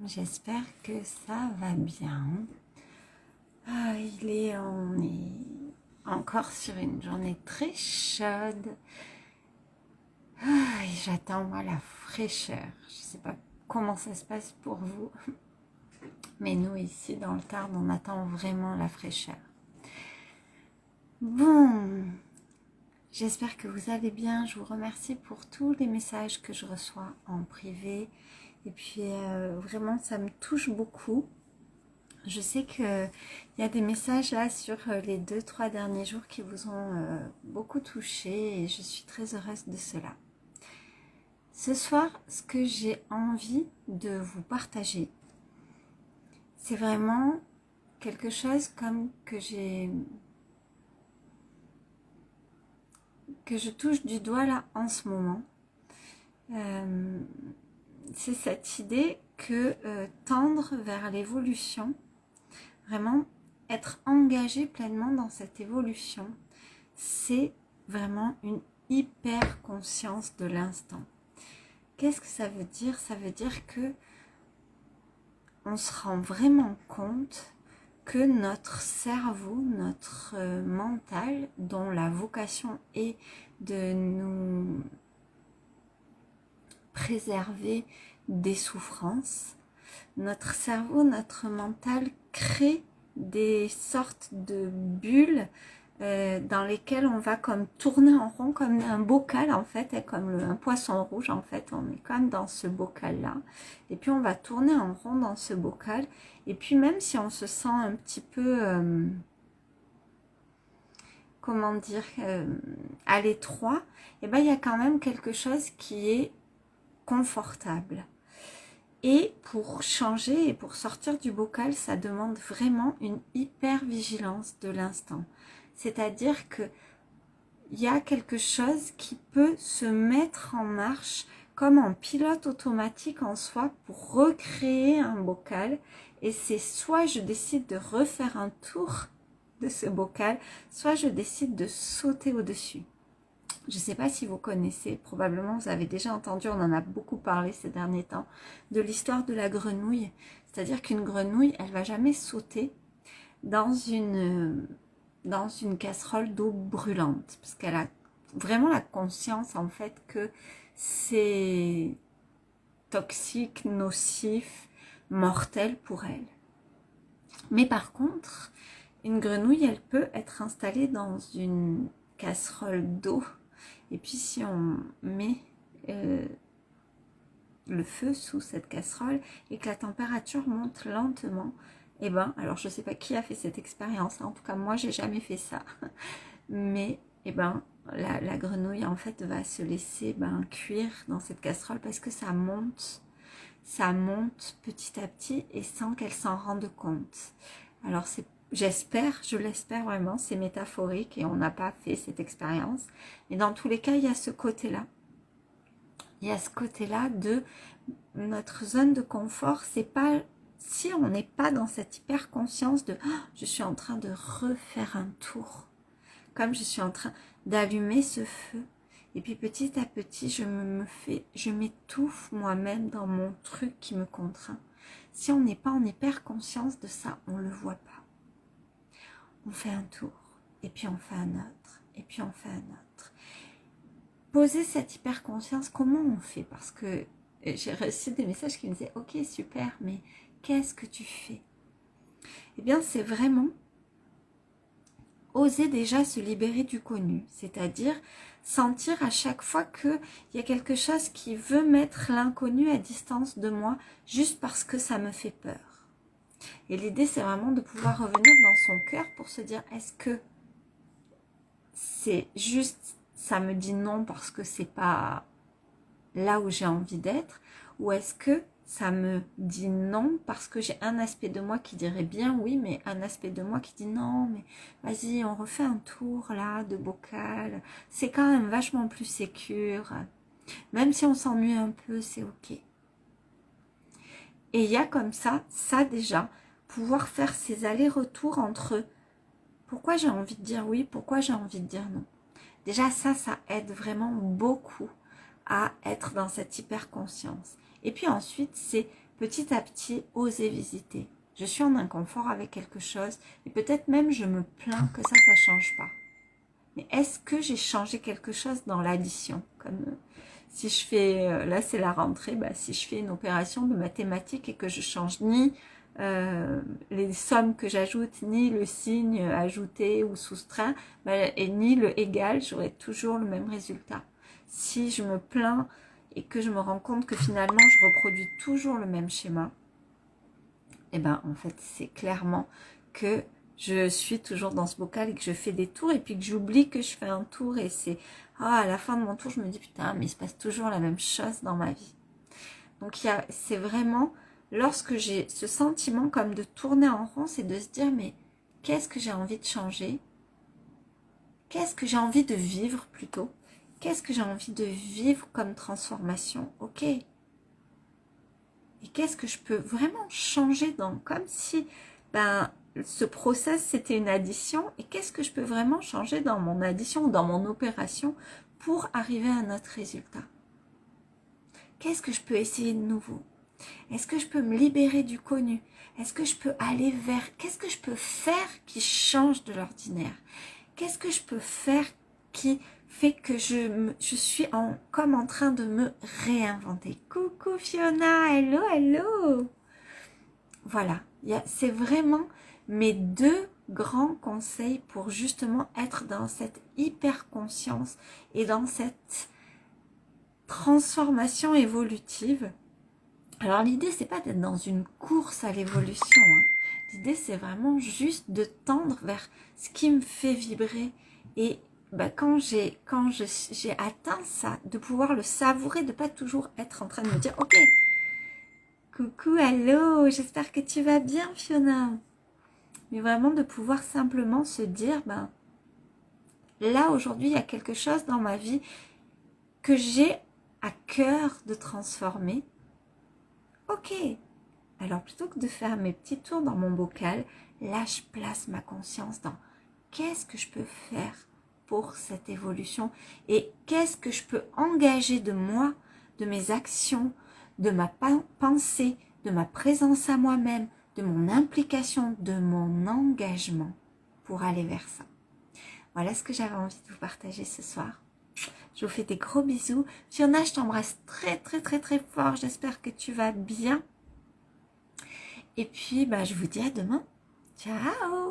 J'espère que ça va bien. On est encore sur une journée très chaude. Et j'attends moi la fraîcheur. Je sais pas comment ça se passe pour vous, mais nous ici dans le Tarn, on attend vraiment la fraîcheur. Bon, j'espère que vous allez bien. Je vous remercie pour tous les messages que je reçois en privé. Et puis vraiment, ça me touche beaucoup. Je sais qu'il y a des messages là sur les 2-3 derniers jours qui vous ont beaucoup touché et je suis très heureuse de cela. Ce soir, ce que j'ai envie de vous partager, c'est vraiment quelque chose comme que je touche du doigt là en ce moment. C'est cette idée que tendre vers l'évolution, vraiment être engagé pleinement dans cette évolution, c'est vraiment une hyper conscience de l'instant. Qu'est-ce que ça veut dire? Ça veut dire que on se rend vraiment compte que notre cerveau, notre mental, dont la vocation est de nous préserver des souffrances, notre cerveau, notre mental crée des sortes de bulles dans lesquelles on va comme tourner en rond, comme un bocal en fait, et comme un poisson rouge en fait, on est comme dans ce bocal là, et puis on va tourner en rond dans ce bocal, et puis même si on se sent un petit peu, comment dire, à l'étroit, et ben il y a quand même quelque chose qui est confortable. Et pour changer et pour sortir du bocal, ça demande vraiment une hyper vigilance de l'instant. C'est-à-dire que il y a quelque chose qui peut se mettre en marche comme en pilote automatique en soi pour recréer un bocal. Et c'est soit je décide de refaire un tour de ce bocal, soit je décide de sauter au-dessus. Je ne sais pas si vous connaissez, probablement vous avez déjà entendu, on en a beaucoup parlé ces derniers temps, de l'histoire de la grenouille. C'est-à-dire qu'une grenouille, elle ne va jamais sauter dans une casserole d'eau brûlante, parce qu'elle a vraiment la conscience en fait que c'est toxique, nocif, mortel pour elle. Mais par contre, une grenouille, elle peut être installée dans une casserole d'eau, et puis si on met le feu sous cette casserole et que la température monte lentement, et ben, alors je sais pas qui a fait cette expérience, en tout cas moi j'ai jamais fait ça, mais et ben la grenouille en fait va se laisser cuire dans cette casserole parce que ça monte petit à petit et sans qu'elle s'en rende compte. Alors j'espère, je l'espère vraiment, c'est métaphorique et on n'a pas fait cette expérience, mais dans tous les cas il y a ce côté-là. Il y a ce côté-là de notre zone de confort, c'est pas si on n'est pas dans cette hyper conscience de je suis en train de refaire un tour, comme je suis en train d'allumer ce feu, et puis petit à petit je m'étouffe moi-même dans mon truc qui me contraint. Si on n'est pas en hyper conscience de ça, on le voit pas. On fait un tour, et puis on fait un autre, et puis on fait un autre. Poser cette hyper conscience, comment on fait? Parce que j'ai reçu des messages qui me disaient ok super, mais qu'est-ce que tu fais? Eh bien c'est vraiment oser déjà se libérer du connu, c'est-à-dire sentir à chaque fois qu'il y a quelque chose qui veut mettre l'inconnu à distance de moi juste parce que ça me fait peur. Et l'idée c'est vraiment de pouvoir revenir dans son cœur pour se dire est-ce que c'est juste ça me dit non parce que c'est pas là où j'ai envie d'être, ou est-ce que ça me dit non parce que j'ai un aspect de moi qui dirait bien oui, mais un aspect de moi qui dit non, mais vas-y, on refait un tour là de bocal, c'est quand même vachement plus sécure, même si on s'ennuie un peu, c'est ok. Et il y a comme ça déjà, pouvoir faire ces allers-retours entre pourquoi j'ai envie de dire oui, pourquoi j'ai envie de dire non. Déjà ça aide vraiment beaucoup à être dans cette hyper conscience. Et puis ensuite, c'est petit à petit, oser visiter. Je suis en inconfort avec quelque chose et peut-être même je me plains que ça change pas. Mais est-ce que j'ai changé quelque chose dans l'addition? Comme si je fais, là c'est la rentrée, si je fais une opération de mathématiques et que je change ni les sommes que j'ajoute, ni le signe ajouté ou soustrait, et ni le égal, j'aurai toujours le même résultat. Si je me plains et que je me rends compte que finalement je reproduis toujours le même schéma, et en fait c'est clairement que je suis toujours dans ce bocal et que je fais des tours et puis que j'oublie que je fais un tour et c'est à la fin de mon tour je me dis putain mais il se passe toujours la même chose dans ma vie. Donc c'est vraiment lorsque j'ai ce sentiment comme de tourner en rond, c'est de se dire mais qu'est-ce que j'ai envie de changer, qu'est-ce que j'ai envie de vivre plutôt, qu'est-ce que j'ai envie de vivre comme transformation, ok. Et qu'est-ce que je peux vraiment changer dans, comme si ce process c'était une addition, et qu'est-ce que je peux vraiment changer dans mon addition ou dans mon opération pour arriver à notre résultat. Qu'est-ce que je peux essayer de nouveau? Est-ce que je peux me libérer du connu? Est-ce que je peux aller vers, qu'est-ce que je peux faire qui change de l'ordinaire? Qu'est-ce que je peux faire qui fait que je suis comme en train de me réinventer? Coucou Fiona, hello, hello. Voilà, c'est vraiment mes 2 grands conseils pour justement être dans cette hyper conscience et dans cette transformation évolutive. Alors l'idée c'est pas d'être dans une course à l'évolution, hein. L'idée c'est vraiment juste de tendre vers ce qui me fait vibrer et quand j'ai atteint ça, de pouvoir le savourer, de pas toujours être en train de me dire ok, coucou, hello, j'espère que tu vas bien Fiona, mais vraiment de pouvoir simplement se dire là aujourd'hui il y a quelque chose dans ma vie que j'ai à cœur de transformer. Ok, alors plutôt que de faire mes petits tours dans mon bocal, là je place ma conscience dans qu'est-ce que je peux faire pour cette évolution et qu'est-ce que je peux engager de moi, de mes actions, de ma pensée, de ma présence à moi-même, de mon implication, de mon engagement pour aller vers ça. Voilà ce que j'avais envie de vous partager ce soir. Je vous fais des gros bisous. Fiona, je t'embrasse très très très très fort. J'espère que tu vas bien. Et puis, je vous dis à demain. Ciao!